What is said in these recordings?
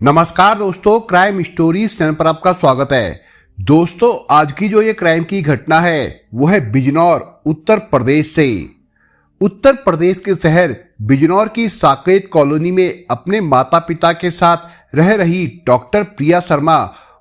नमस्कार दोस्तों, crime stories channel पर आपका स्वागत है। दोस्तों, आज की जो ये क्राइम की घटना है वो है बिजनौर उत्तर प्रदेश से। उत्तर प्रदेश के शहर बिजनौर की साकेत कॉलोनी में अपने माता पिता के साथ रह रही डॉक्टर प्रिया शर्मा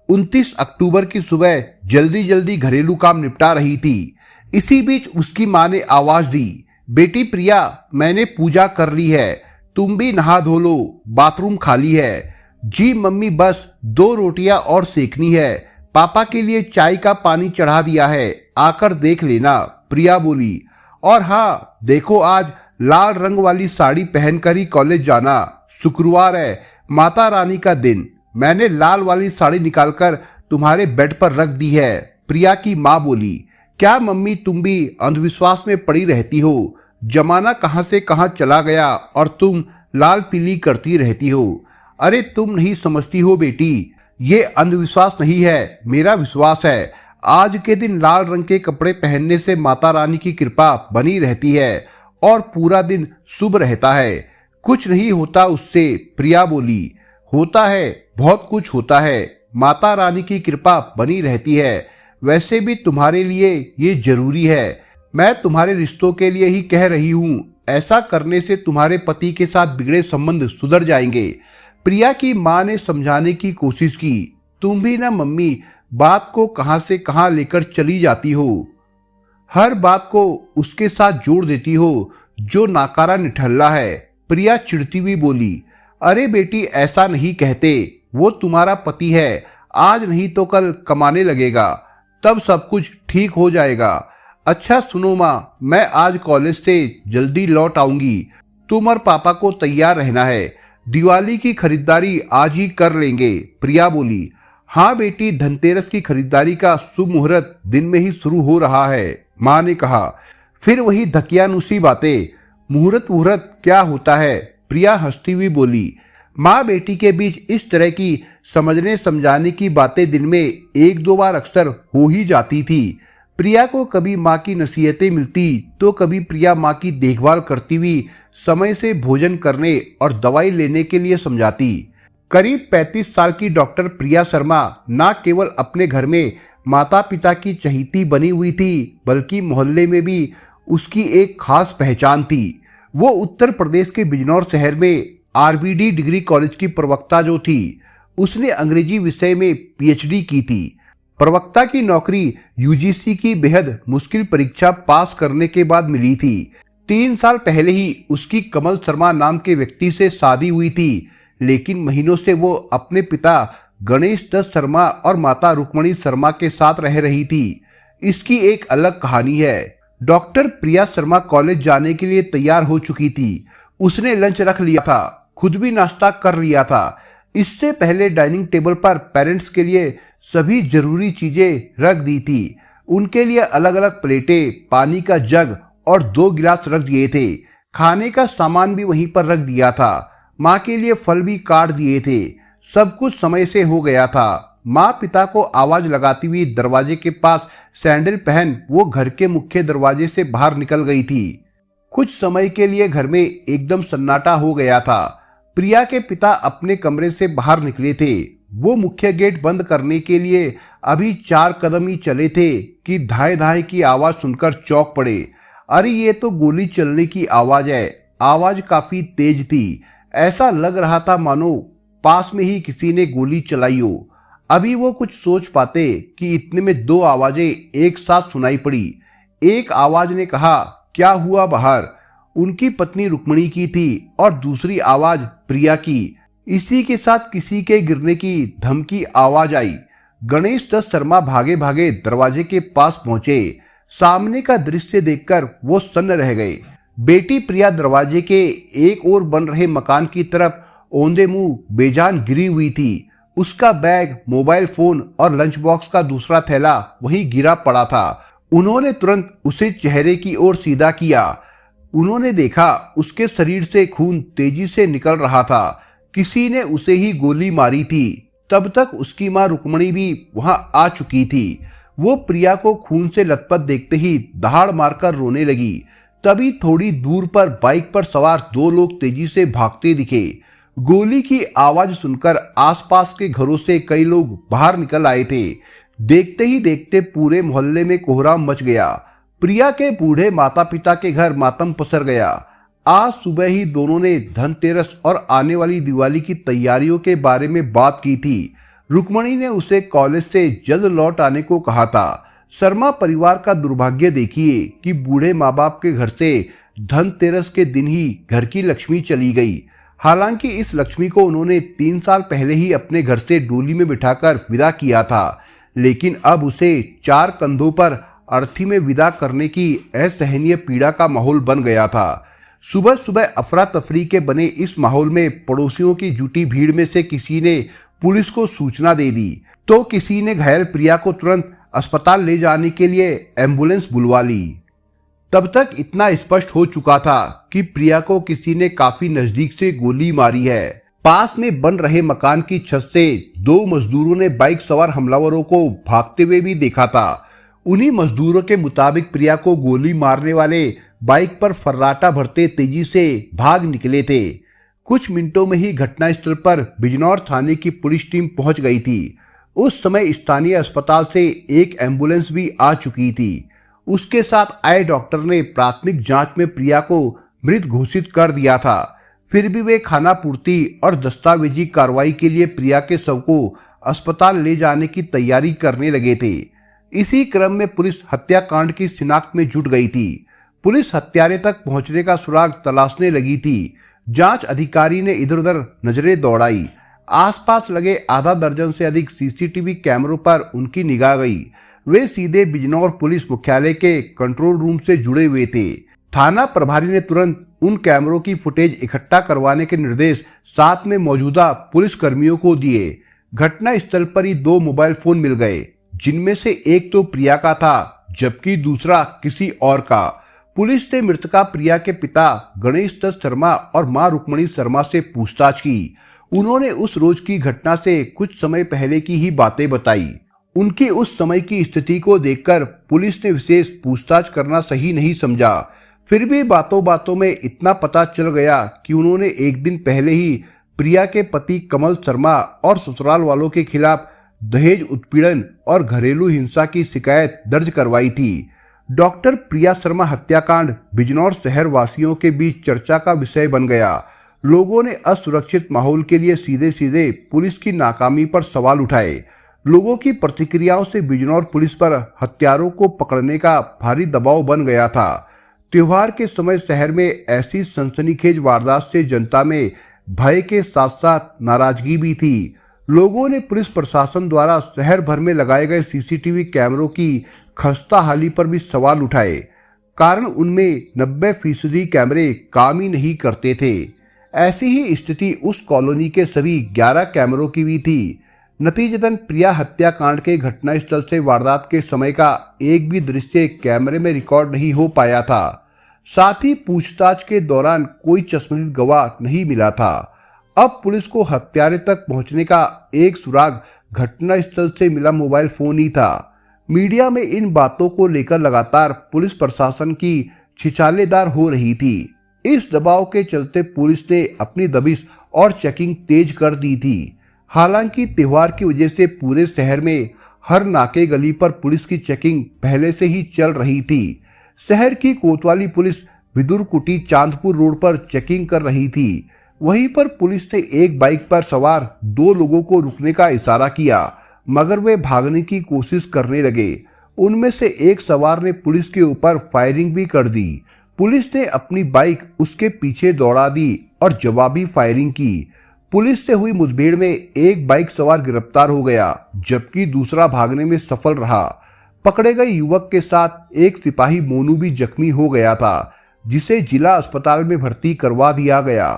29 अक्टूबर की सुबह जल्दी जल्दी घरेलू काम निपटा रही थी। इसी बीच उसकी मां ने आवाज दी, बेटी प्रिया, मैंने पूजा कर ली है, तुम भी नहा धो लो, बाथरूम खाली है। जी मम्मी, बस 2 रोटियां और सेकनी है, पापा के लिए चाय का पानी चढ़ा दिया है, आकर देख लेना, प्रिया बोली। और हाँ देखो, आज लाल रंग वाली साड़ी पहनकर ही कॉलेज जाना, शुक्रवार है, माता रानी का दिन। मैंने लाल वाली साड़ी निकालकर तुम्हारे बेड पर रख दी है, प्रिया की माँ बोली। क्या मम्मी, तुम भी अंधविश्वास में पड़ी रहती हो? जमाना कहाँ से कहाँ चला गया और तुम लाल पीली करती रहती हो। अरे तुम नहीं समझती हो बेटी, ये अंधविश्वास नहीं है, मेरा विश्वास है। आज के दिन लाल रंग के कपड़े पहनने से माता रानी की कृपा बनी रहती है और पूरा दिन शुभ रहता है। कुछ नहीं होता उससे, प्रिया बोली। होता है, बहुत कुछ होता है, माता रानी की कृपा बनी रहती है। वैसे भी तुम्हारे लिए ये जरूरी है, मैं तुम्हारे रिश्तों के लिए ही कह रही हूँ। ऐसा करने से तुम्हारे पति के साथ बिगड़े संबंध सुधर जाएंगे। प्रिया की मां ने समझाने की कोशिश की। तुम भी ना मम्मी, बात को कहां से कहां लेकर चली जाती हो, हर बात को उसके साथ जोड़ देती हो जो नाकारा निठल्ला है, प्रिया चिढ़ती हुई बोली। अरे बेटी, ऐसा नहीं कहते, वो तुम्हारा पति है, आज नहीं तो कल कमाने लगेगा, तब सब कुछ ठीक हो जाएगा। अच्छा सुनो माँ, मैं आज कॉलेज से जल्दी लौट आऊंगी, तुम और पापा को तैयार रहना है, दिवाली की खरीदारी आज ही कर लेंगे, प्रिया बोली। हाँ बेटी, धनतेरस की खरीदारी का शुभ मुहूर्त दिन में ही शुरू हो रहा है, माँ ने कहा। फिर वही धकियानुसी बातें, मुहूर्त क्या होता है, प्रिया हंसती हुई बोली। माँ बेटी के बीच इस तरह की समझने समझाने की बातें दिन में 1-2 बार अक्सर हो ही जाती थी। प्रिया को कभी माँ की नसीहतें मिलती तो कभी प्रिया माँ की देखभाल करती हुई समय से भोजन करने और दवाई लेने के लिए समझाती। करीब 35 साल की डॉक्टर प्रिया शर्मा न केवल अपने घर में माता पिता की चहेती बनी हुई थी, बल्कि मोहल्ले में भी उसकी एक खास पहचान थी। वो उत्तर प्रदेश के बिजनौर शहर में आरबीडी डिग्री कॉलेज की प्रवक्ता जो थी, उसने अंग्रेजी विषय में पीएचडी की थी। प्रवक्ता की नौकरी यूजीसी की बेहद मुश्किल परीक्षा पास करने के बाद मिली थी। 3 साल पहले ही उसकी कमल शर्मा नाम के व्यक्ति से शादी हुई थी, लेकिन महीनों से वो अपने पिता गणेश दत्त शर्मा और माता रुक्मणी शर्मा के साथ रह रही थी। इसकी एक अलग कहानी है। डॉक्टर प्रिया शर्मा कॉलेज जाने के लिए तैयार हो चुकी थी। उसने लंच रख लिया था, खुद भी नाश्ता कर लिया था। इससे पहले डाइनिंग टेबल पर पेरेंट्स के लिए सभी जरूरी चीजें रख दी थी। उनके लिए अलग अलग प्लेटें, पानी का जग और 2 गिलास रख दिए थे। खाने का सामान भी वहीं पर रख दिया था। माँ के लिए फल भी काट दिए थे। सब कुछ समय से हो गया था। माँ पिता को आवाज लगाती हुई दरवाजे के पास सैंडल पहन वो घर के मुख्य दरवाजे से बाहर निकल गई थी। कुछ समय के लिए घर में एकदम सन्नाटा हो गया था। प्रिया के पिता अपने कमरे से बाहर निकले थे। वो मुख्य गेट बंद करने के लिए अभी 4 कदम ही चले थे कि धाए धाए की आवाज सुनकर चौंक पड़े। अरे ये तो गोली चलने की आवाज है। आवाज काफी तेज थी, ऐसा लग रहा था मानो पास में ही किसी ने गोली चलाई हो। अभी वो कुछ सोच पाते कि इतने में 2 आवाजें एक साथ सुनाई पड़ी। एक आवाज ने कहा, क्या हुआ बाहर? उनकी पत्नी रुक्मणी की थी और दूसरी आवाज प्रिया की। इसी के साथ किसी के गिरने की धमकी आवाज आई। गणेश दत्त शर्मा भागे भागे दरवाजे के पास पहुंचे। सामने का दृश्य देखकर वो सन्न रह गए। बेटी प्रिया दरवाजे के एक ओर बन रहे मकान की तरफ औंधे मुंह बेजान गिरी हुई थी। उसका बैग, मोबाइल फोन और लंच बॉक्स का दूसरा थैला वहीं गिरा पड़ा था। उन्होंने तुरंत उसे चेहरे की ओर सीधा किया। उन्होंने देखा उसके शरीर से खून तेजी से निकल रहा था। किसी ने उसे ही गोली मारी थी। तब तक उसकी मां रुक्मणी भी वहां आ चुकी थी। वो प्रिया को खून से लथपथ देखते ही दहाड़ मारकर रोने लगी। तभी थोड़ी दूर पर बाइक पर सवार 2 लोग तेजी से भागते दिखे। गोली की आवाज सुनकर आसपास के घरों से कई लोग बाहर निकल आए थे। देखते ही देखते पूरे मोहल्ले में कोहराम मच गया। प्रिया के बूढ़े माता पिता के घर मातम पसर गया। आज सुबह ही दोनों ने धनतेरस और आने वाली दिवाली की तैयारियों के बारे में बात की थी। रुक्मणी ने उसे कॉलेज से जल्द लौट आने को कहा था। शर्मा परिवार का दुर्भाग्य देखिए कि बूढ़े माँ बाप के घर से धनतेरस के दिन ही घर की लक्ष्मी चली गई। हालांकि इस लक्ष्मी को उन्होंने 3 साल पहले ही अपने घर से डोली में बिठाकर विदा किया था, लेकिन अब उसे 4 कंधों पर अर्थी में विदा करने की असहनीय पीड़ा का माहौल बन गया था। सुबह सुबह अफरा तफरी के बने इस माहौल में पड़ोसियों की जुटी भीड़ में से किसी ने पुलिस को सूचना दे दी, तो किसी ने घायल प्रिया को तुरंत अस्पताल ले जाने के लिए एम्बुलेंस बुलवा ली। तब तक इतना स्पष्ट हो चुका था कि प्रिया को किसी ने काफी नजदीक से गोली मारी है। पास में बन रहे मकान की छत से 2 मजदूरों ने बाइक सवार हमलावरों को भागते हुए भी देखा था। उन्हीं मजदूरों के मुताबिक प्रिया को गोली मारने वाले बाइक पर फर्राटा भरते तेजी से भाग निकले थे। कुछ मिनटों में ही घटनास्थल पर बिजनौर थाने की पुलिस टीम पहुंच गई थी। उस समय स्थानीय अस्पताल से एक एम्बुलेंस भी आ चुकी थी। उसके साथ आए डॉक्टर ने प्राथमिक जांच में प्रिया को मृत घोषित कर दिया था। फिर भी वे खाना पूर्ति और दस्तावेजी कार्रवाई के लिए प्रिया के शव को अस्पताल ले जाने की तैयारी करने लगे थे। इसी क्रम में पुलिस हत्याकांड की शिनाख्त में जुट गई थी। पुलिस हत्यारे तक पहुंचने का सुराग तलाशने लगी थी। जांच अधिकारी ने इधर उधर नजरें दौड़ाई। आसपास लगे आधा दर्जन से अधिक सीसीटीवी कैमरों पर उनकी निगाह गई। वे सीधे बिजनौर पुलिस मुख्यालय के कंट्रोल रूम से जुड़े हुए थे। थाना प्रभारी ने तुरंत उन कैमरों की फुटेज इकट्ठा करवाने के निर्देश साथ में मौजूदा पुलिस कर्मियों को दिए। घटना स्थल पर ही 2 मोबाइल फोन मिल गए, जिनमें से एक तो प्रिया का था, जबकि दूसरा किसी और का। पुलिस ने मृतका प्रिया के पिता गणेश दत्त शर्मा और मां रुक्मणी शर्मा से पूछताछ की। उन्होंने उस रोज की घटना से कुछ समय पहले की ही बातें बताई। उनकी उस समय की स्थिति को देखकर पुलिस ने विशेष पूछताछ करना सही नहीं समझा। फिर भी बातों बातों में इतना पता चल गया कि उन्होंने एक दिन पहले ही प्रिया के पति कमल शर्मा और ससुराल वालों के खिलाफ दहेज उत्पीड़न और घरेलू हिंसा की शिकायत दर्ज करवाई थी। डॉक्टर प्रिया शर्मा हत्याकांड बिजनौर शहर वासियों के बीच चर्चा का विषय बन गया। लोगों ने असुरक्षित माहौल के लिए सीधे सीधे पुलिस की नाकामी पर सवाल उठाए। लोगों की प्रतिक्रियाओं से बिजनौर पुलिस पर हत्यारों को पकड़ने का भारी दबाव बन गया था। त्योहार के समय शहर में ऐसी सनसनीखेज वारदात से जनता में भय के साथ साथ नाराजगी भी थी। लोगों ने पुलिस प्रशासन द्वारा शहर भर में लगाए गए सीसीटीवी कैमरों की खस्ता हाली पर भी सवाल उठाए, कारण उनमें 90% कैमरे काम ही नहीं करते थे। ऐसी ही स्थिति उस कॉलोनी के सभी 11 कैमरों की भी थी। नतीजतन प्रिया हत्याकांड के घटनास्थल से वारदात के समय का एक भी दृश्य कैमरे में रिकॉर्ड नहीं हो पाया था। साथ ही पूछताछ के दौरान कोई चश्मदीद गवाह नहीं मिला था। अब पुलिस को हत्यारे तक पहुंचने का एक सुराग घटनास्थल से मिला मोबाइल फोन ही था। मीडिया में इन बातों को लेकर लगातार पुलिस प्रशासन की छिछालेदार हो रही थी। इस दबाव के चलते पुलिस ने अपनी दबिश और चेकिंग तेज कर दी थी। हालांकि त्योहार की वजह से पूरे शहर में हर नाके गली पर पुलिस की चेकिंग पहले से ही चल रही थी। शहर की कोतवाली पुलिस विदुरकुटी चांदपुर रोड पर चेकिंग कर रही थी। वहीं पर पुलिस ने एक बाइक पर सवार 2 लोगों को रुकने का इशारा किया, मगर वे भागने की कोशिश करने लगे। उनमें से एक सवार ने पुलिस के ऊपर फायरिंग भी कर दी। पुलिस ने अपनी बाइक उसके पीछे दौड़ा दी और जवाबी फायरिंग की। पुलिस से हुई मुठभेड़ में एक बाइक सवार गिरफ्तार हो गया, जबकि दूसरा भागने में सफल रहा। पकड़े गए युवक के साथ एक सिपाही मोनू भी जख्मी हो गया था, जिसे जिला अस्पताल में भर्ती करवा दिया गया।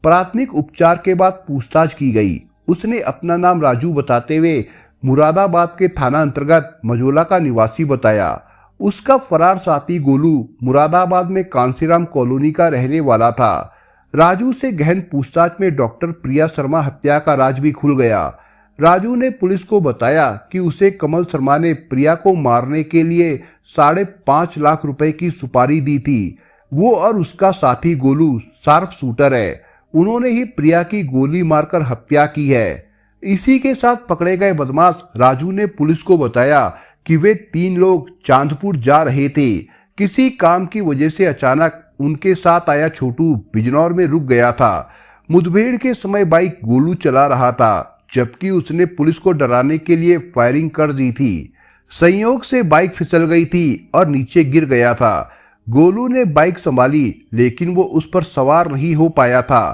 प्राथमिक उपचार के बाद पूछताछ की गई। उसने अपना नाम राजू बताते हुए मुरादाबाद के थाना अंतर्गत मजोला का निवासी बताया। उसका फरार साथी गोलू मुरादाबाद में कांसीराम कॉलोनी का रहने वाला था। राजू से गहन पूछताछ में डॉक्टर प्रिया शर्मा हत्या का राज भी खुल गया। राजू ने पुलिस को बताया कि उसे कमल शर्मा ने प्रिया को मारने के लिए 5.5 लाख रुपए की सुपारी दी थी। वो और उसका साथी गोलू शार्प शूटर है। उन्होंने ही प्रिया की गोली मारकर हत्या की है। इसी के साथ पकड़े गए बदमाश राजू ने पुलिस को बताया कि वे 3 लोग चांदपुर जा रहे थे। किसी काम की वजह से अचानक उनके साथ आया छोटू बिजनौर में रुक गया था। मुठभेड़ के समय बाइक गोलू चला रहा था, जबकि उसने पुलिस को डराने के लिए फायरिंग कर दी थी। संयोग से बाइक फिसल गई थी और नीचे गिर गया था। गोलू ने बाइक संभाली, लेकिन वो उस पर सवार नहीं हो पाया था।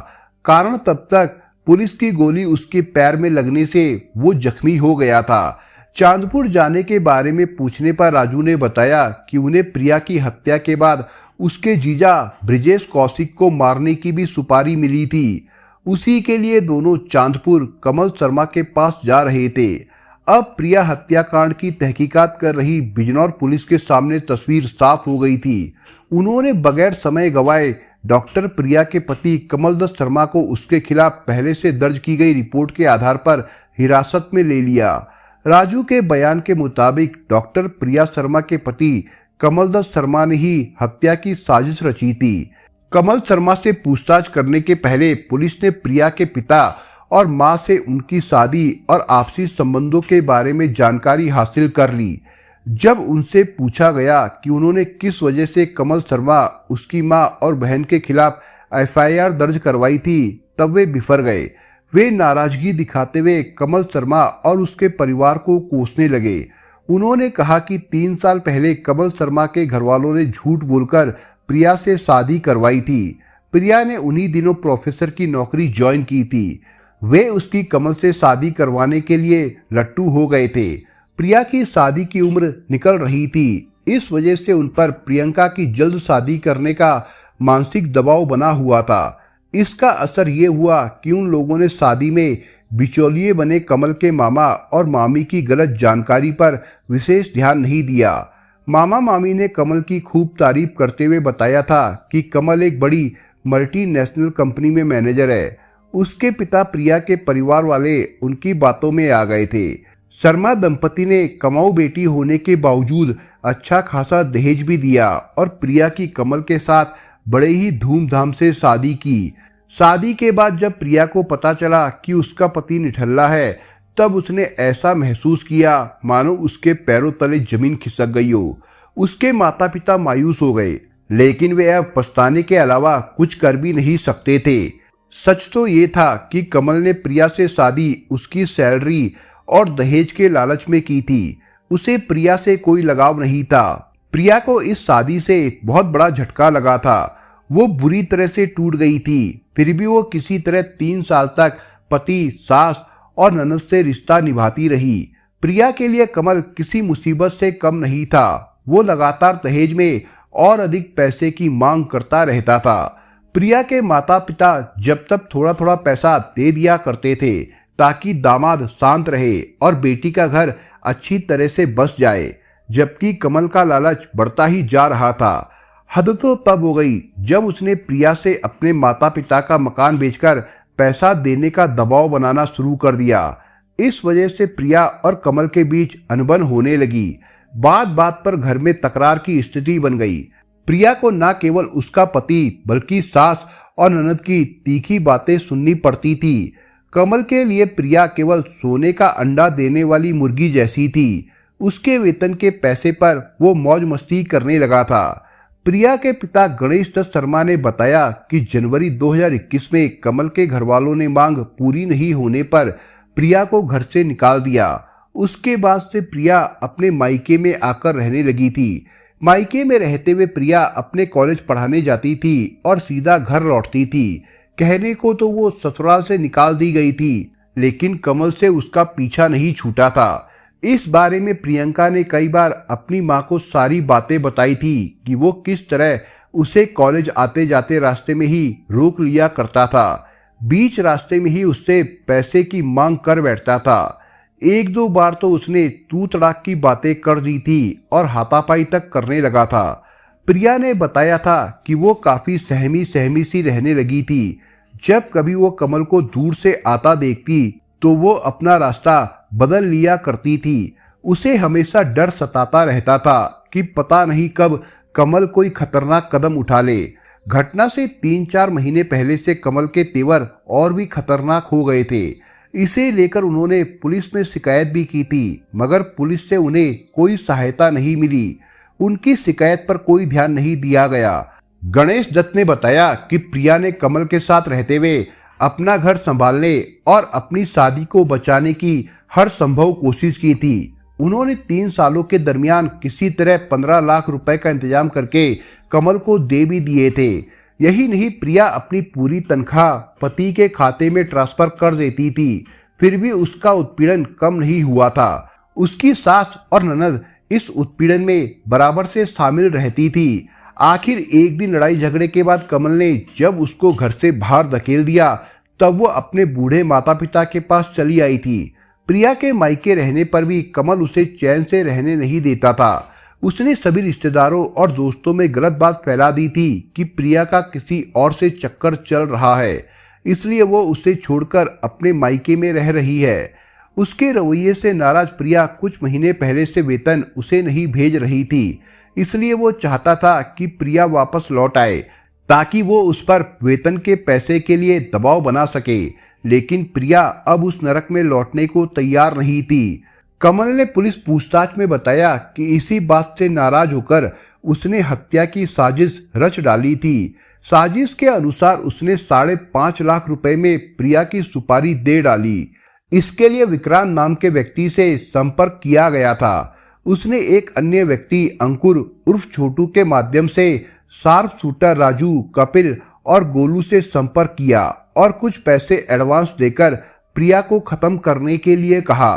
कारण तब तक पुलिस की गोली उसके पैर में लगने से वो जख्मी हो गया था। चांदपुर जाने के बारे में पूछने पर राजू ने बताया कि उन्हें प्रिया की हत्या के बाद उसके जीजा ब्रिजेश कौशिक को मारने की भी सुपारी मिली थी। उसी के लिए दोनों चांदपुर कमल शर्मा के पास जा रहे थे। अब प्रिया हत्याकांड की तहकीकात कर रही बिजनौर पुलिस के सामने तस्वीर साफ हो गई थी। उन्होंने बगैर समय गवाए डॉक्टर प्रिया के पति कमलदत्त शर्मा को उसके खिलाफ पहले से दर्ज की गई रिपोर्ट के आधार पर हिरासत में ले लिया। राजू के बयान के मुताबिक डॉक्टर प्रिया शर्मा के पति कमलदत्त शर्मा ने ही हत्या की साजिश रची थी। कमल शर्मा से पूछताछ करने के पहले पुलिस ने प्रिया के पिता और मां से उनकी शादी और आपसी संबंधों के बारे में जानकारी हासिल कर ली। जब उनसे पूछा गया कि उन्होंने किस वजह से कमल शर्मा, उसकी मां और बहन के खिलाफ एफआईआर दर्ज करवाई थी, तब वे बिफर गए। वे नाराजगी दिखाते हुए कमल शर्मा और उसके परिवार को कोसने लगे। उन्होंने कहा कि 3 साल पहले कमल शर्मा के घरवालों ने झूठ बोलकर प्रिया से शादी करवाई थी। प्रिया ने उन्हीं दिनों प्रोफेसर की नौकरी ज्वाइन की थी। वे उसकी कमल से शादी करवाने के लिए लट्टू हो गए थे। प्रिया की शादी की उम्र निकल रही थी। इस वजह से उन पर प्रियंका की जल्द शादी करने का मानसिक दबाव बना हुआ था। इसका असर ये हुआ कि उन लोगों ने शादी में बिचौलिए बने कमल के मामा और मामी की गलत जानकारी पर विशेष ध्यान नहीं दिया। मामा मामी ने कमल की खूब तारीफ करते हुए बताया था कि कमल एक बड़ी मल्टीनेशनल कंपनी में मैनेजर है। उसके पिता प्रिया के परिवार वाले उनकी बातों में आ गए थे। शर्मा दंपति ने कमाऊ बेटी होने के बावजूद अच्छा खासा दहेज भी दिया और प्रिया की कमल के साथ बड़े ही धूमधाम से शादी की। शादी के बाद जब प्रिया को पता चला कि उसका पति निठल्ला है, तब उसने ऐसा महसूस किया मानो उसके पैरों तले जमीन खिसक गई हो। उसके माता पिता मायूस हो गए, लेकिन वे अब पछताने के अलावा कुछ कर भी नहीं सकते थे। सच तो ये था कि कमल ने प्रिया से शादी उसकी सैलरी और दहेज के लालच में की थी। उसे प्रिया से कोई लगाव नहीं था। प्रिया को इस शादी से बहुत बड़ा झटका लगा था। वो बुरी तरह से टूट गई थी। फिर भी वो किसी तरह 3 साल तक पति, सास और ननद से रिश्ता निभाती रही। प्रिया के लिए कमल किसी मुसीबत से कम नहीं था। वो लगातार दहेज में और अधिक पैसे की मांग करता रहता था। प्रिया के माता पिता जब तक थोड़ा थोड़ा पैसा दे दिया करते थे ताकि दामाद शांत रहे और बेटी का घर अच्छी तरह से बस जाए, जबकि कमल का लालच बढ़ता ही जा रहा था। हद तो तब हो गई जब उसने प्रिया से अपने माता पिता का मकान बेचकर पैसा देने का दबाव बनाना शुरू कर दिया। इस वजह से प्रिया और कमल के बीच अनबन होने लगी। बात बात पर घर में तकरार की स्थिति बन गई। प्रिया को न केवल उसका पति बल्कि सास और ननद की तीखी बातें सुननी पड़ती थी। कमल के लिए प्रिया केवल सोने का अंडा देने वाली मुर्गी जैसी थी। उसके वेतन के पैसे पर वो मौज मस्ती करने लगा था। प्रिया के पिता गणेश दत्त शर्मा ने बताया कि जनवरी 2021 में कमल के घरवालों ने मांग पूरी नहीं होने पर प्रिया को घर से निकाल दिया। उसके बाद से प्रिया अपने मायके में आकर रहने लगी थी। मायके में रहते हुए प्रिया अपने कॉलेज पढ़ाने जाती थी और सीधा घर लौटती थी। कहने को तो वो ससुराल से निकाल दी गई थी, लेकिन कमल से उसका पीछा नहीं छूटा था। इस बारे में प्रियंका ने कई बार अपनी मां को सारी बातें बताई थी कि वो किस तरह उसे कॉलेज आते जाते रास्ते में ही रोक लिया करता था। बीच रास्ते में ही उससे पैसे की मांग कर बैठता था। 1-2 बार तो उसने तू तड़ाक की बातें कर दी थी और हाथापाई तक करने लगा था। प्रिया ने बताया था कि वो काफी सहमी सी रहने लगी थी। जब कभी वो कमल को दूर से आता देखती तो वो अपना रास्ता बदल लिया करती थी। उसे हमेशा डर सताता रहता था कि पता नहीं कब कमल कोई खतरनाक कदम उठा ले। घटना से 3-4 महीने पहले से कमल के तेवर और भी खतरनाक हो गए थे। इसे लेकर उन्होंने पुलिस में शिकायत भी की थी, मगर पुलिस से उन्हें कोई सहायता नहीं मिली। उनकी शिकायत पर कोई ध्यान नहीं दिया गया। गणेश दत्त ने बताया कि प्रिया ने कमल के साथ रहते हुए अपना घर संभालने और अपनी शादी को बचाने की हर संभव कोशिश की थी। उन्होंने 3 सालों के दरमियान किसी तरह 15 लाख रुपए का इंतजाम करके कमल को दे भी दिए थे। यही नहीं, प्रिया अपनी पूरी तनख्वाह पति के खाते में ट्रांसफर कर देती थी, फिर भी उसका उत्पीड़न कम नहीं हुआ था। उसकी सास और ननद इस उत्पीड़न में बराबर से शामिल रहती थी। आखिर एक दिन लड़ाई झगड़े के बाद कमल ने जब उसको घर से बाहर धकेल दिया, तब वो अपने बूढ़े माता पिता के पास चली आई थी। प्रिया के मायके रहने पर भी कमल उसे चैन से रहने नहीं देता था। उसने सभी रिश्तेदारों और दोस्तों में गलत बात फैला दी थी कि प्रिया का किसी और से चक्कर चल रहा है, इसलिए वो उसे छोड़कर अपने मायके में रह रही है। उसके रवैये से नाराज प्रिया कुछ महीने पहले से वेतन उसे नहीं भेज रही थी, इसलिए वो चाहता था कि प्रिया वापस लौट आए ताकि वो उस पर वेतन के पैसे के लिए दबाव बना सके। लेकिन प्रिया अब उस नरक में लौटने को तैयार नहीं थी। कमल ने पुलिस पूछताछ में बताया कि इसी बात से नाराज होकर उसने हत्या की साजिश रच डाली थी। साजिश के अनुसार उसने 5.5 लाख रुपए में प्रिया की सुपारी दे डाली। इसके लिए विक्रांत नाम के व्यक्ति से संपर्क किया गया था। उसने एक अन्य व्यक्ति अंकुर उर्फ छोटू के माध्यम से शार्प शूटर राजू, कपिल और गोलू से संपर्क किया और कुछ पैसे एडवांस देकर प्रिया को खत्म करने के लिए कहा।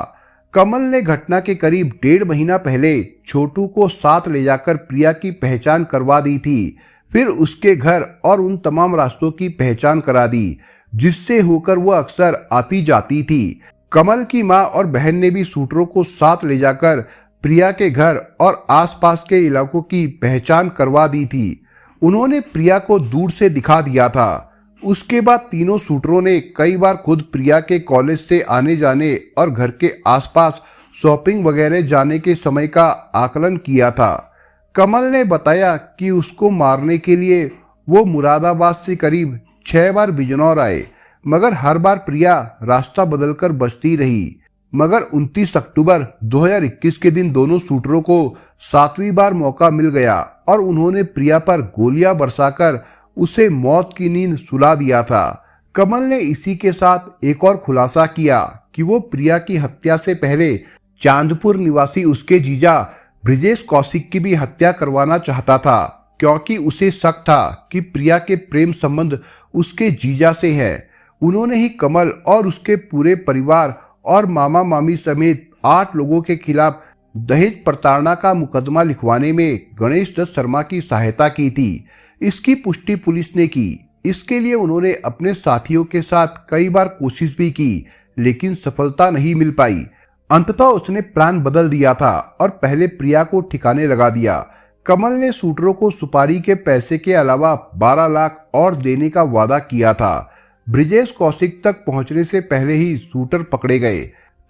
कमल ने घटना के करीब 1.5 महीना पहले छोटू को साथ ले जाकर प्रिया की पहचान करवा दी थी। फिर उसके घर और उन तमाम रास्तों की पहचान करा दी जिससे होकर वो अक्सर आती जाती थी। कमल की मां और बहन ने भी शूटरों को साथ ले जाकर प्रिया के घर और आसपास के इलाकों की पहचान करवा दी थी। उन्होंने प्रिया को दूर से दिखा दिया था। उसके बाद तीनों शूटरों ने कई बार खुद प्रिया के कॉलेज से आने जाने और घर के आसपास शॉपिंग वगैरह जाने के समय का आकलन किया था। कमल ने बताया कि उसको मारने के लिए वो मुरादाबाद से करीब 6 बार बिजनौर आए, मगर हर बार प्रिया रास्ता बदलकर बचती रही। मगर 29 अक्टूबर 2021 के दिन दोनों शूटरों को 7वीं बार मौका मिल गया और उन्होंने प्रिया पर गोलियां बरसाकर उसे मौत की नींद सुला दिया था। कमल ने इसी के साथ एक और खुलासा किया कि वो प्रिया की हत्या से पहले चांदपुर निवासी उसके जीजा ब्रिजेश कौशिक की भी हत्या करवाना चाहता था, क्योंकि उसे शक था कि प्रिया के प्रेम संबंध उसके जीजा से है। उन्होंने ही कमल और उसके पूरे परिवार और मामा मामी समेत 8 लोगों के खिलाफ दहेज प्रताड़ना का मुकदमा लिखवाने में गणेश दत्त शर्मा की सहायता की थी। इसकी पुष्टि पुलिस ने की। इसके लिए उन्होंने अपने साथियों के साथ कई बार कोशिश भी की, लेकिन सफलता नहीं मिल पाई। अंततः उसने प्लान बदल दिया था और पहले प्रिया को ठिकाने लगा दिया। कमल ने शूटरों को सुपारी के पैसे के अलावा 12 लाख और देने का वादा किया था। ब्रिजेश कौशिक तक पहुंचने से पहले ही शूटर पकड़े गए।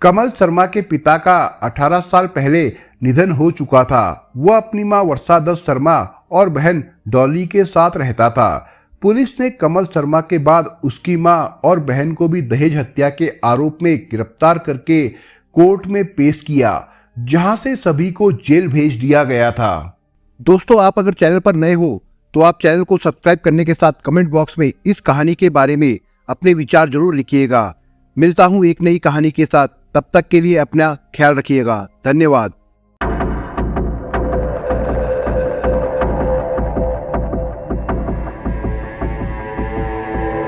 कमल शर्मा के पिता का 18 साल पहले निधन हो चुका था। वह अपनी मां वर्षा दत्त शर्मा और बहन डॉली के साथ रहता था। पुलिस ने कमल शर्मा के बाद उसकी मां और बहन को भी दहेज हत्या के आरोप में गिरफ्तार करके कोर्ट में पेश किया, जहां से सभी को जेल भेज दिया गया था। दोस्तों, आप अगर चैनल पर नए हो तो आप चैनल को सब्सक्राइब करने के साथ कमेंट बॉक्स में इस कहानी के बारे में अपने विचार जरूर लिखिएगा। मिलता हूं एक नई कहानी के साथ, तब तक के लिए अपना ख्याल रखिएगा। धन्यवाद।